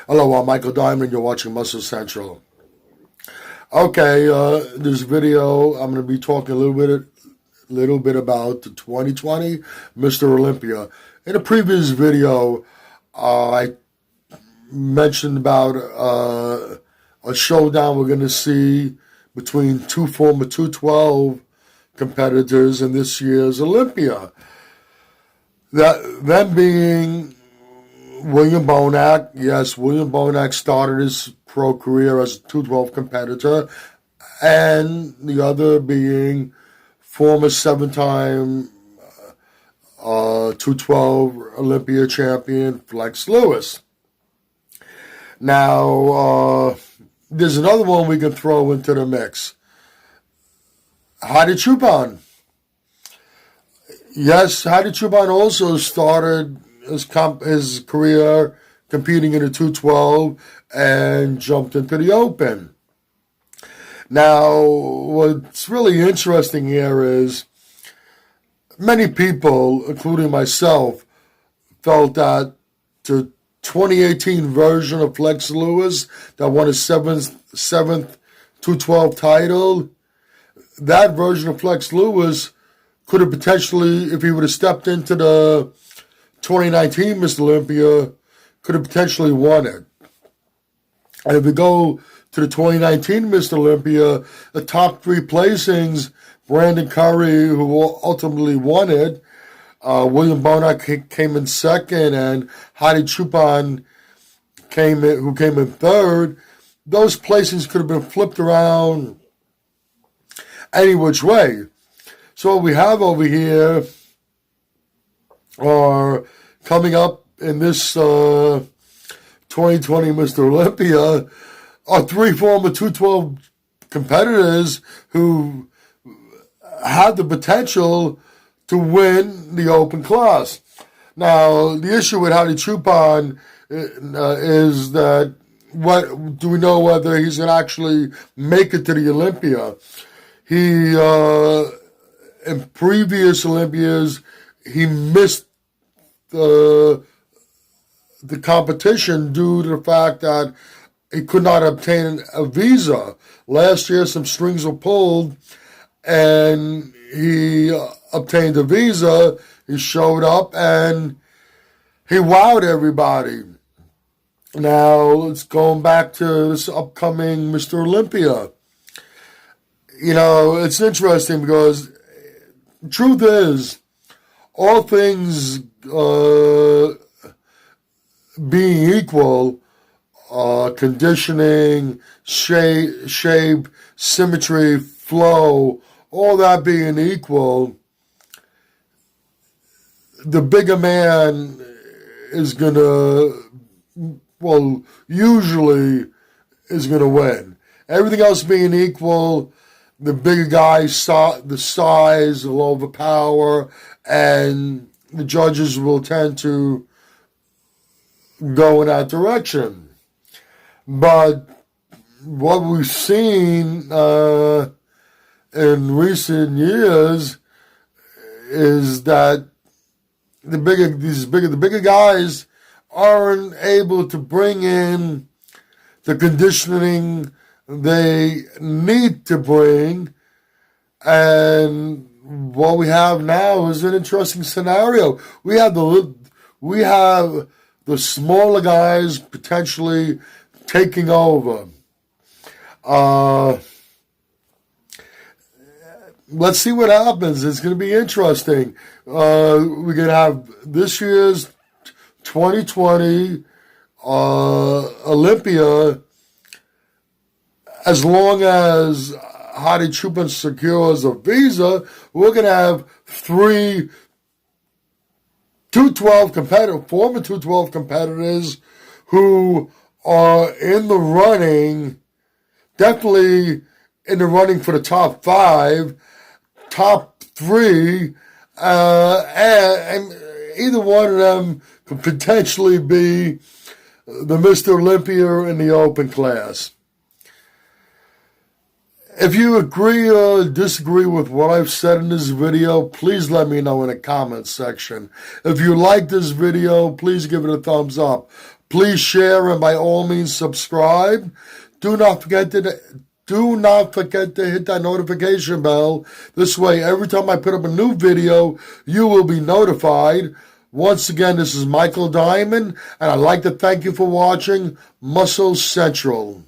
Hello, I'm Michael Diamond. You're watching Muscle Central. Okay, this video I'm going to be talking a little bit about the 2020 Mr. Olympia. In a previous video, I mentioned about a showdown we're going to see between two former 212 competitors in this year's Olympia. Them being William Bonac. Yes, William Bonac started his pro career as a 212 competitor, and the other being former seven-time 212 Olympia champion Flex Lewis. Now, there's another one we can throw into the mix. Choopan. Yes, Choopan also started his career competing in the 212 and jumped into the Open. Now, what's really interesting here is many people, including myself, felt that the 2018 version of Flex Lewis that won his seventh 212 title, that version of Flex Lewis could have potentially, if he would have stepped into the 2019 Mr. Olympia, could have potentially won it. And if we go to the 2019 Mr. Olympia, the top three placings, Brandon Curry, who ultimately won it, William Bonac came in second, and Choopan who came in third. Those placings could have been flipped around any which way. So what we have over here are coming up in this 2020 Mr. Olympia are three former 212 competitors who had the potential to win the open class. Now, the issue with Choopan is that what do we know whether he's going to actually make it to the Olympia? He in previous Olympias he missed the competition due to the fact that he could not obtain a visa. Last year, some strings were pulled, and he obtained a visa. He showed up, and he wowed everybody. Now, let's go back to this upcoming Mr. Olympia. You know, it's interesting because the truth is, all things being equal, conditioning, shape, symmetry, flow, all that being equal, the bigger man is going to, usually is going to win. Everything else being equal, the bigger guy, the size will overpower, and the judges will tend to go in that direction. But what we've seen in recent years is that the bigger guys aren't able to bring in the conditioning they need to bring, and what we have now is an interesting scenario. We have the smaller guys potentially taking over. Let's see what happens. It's going to be interesting. We're going to have this year's 2020 Olympia. As long as Choopan secures a visa, we're going to have three former 212 competitors who are in the running, definitely in the running for the top 5, top 3, and either one of them could potentially be the Mr. Olympia in the open class. If you agree or disagree with what I've said in this video, please let me know in the comments section. If you like this video, please give it a thumbs up. Please share and by all means subscribe. Do not forget to hit that notification bell. This way, every time I put up a new video, you will be notified. Once again, this is Michael Diamond, and I'd like to thank you for watching Muscle Central.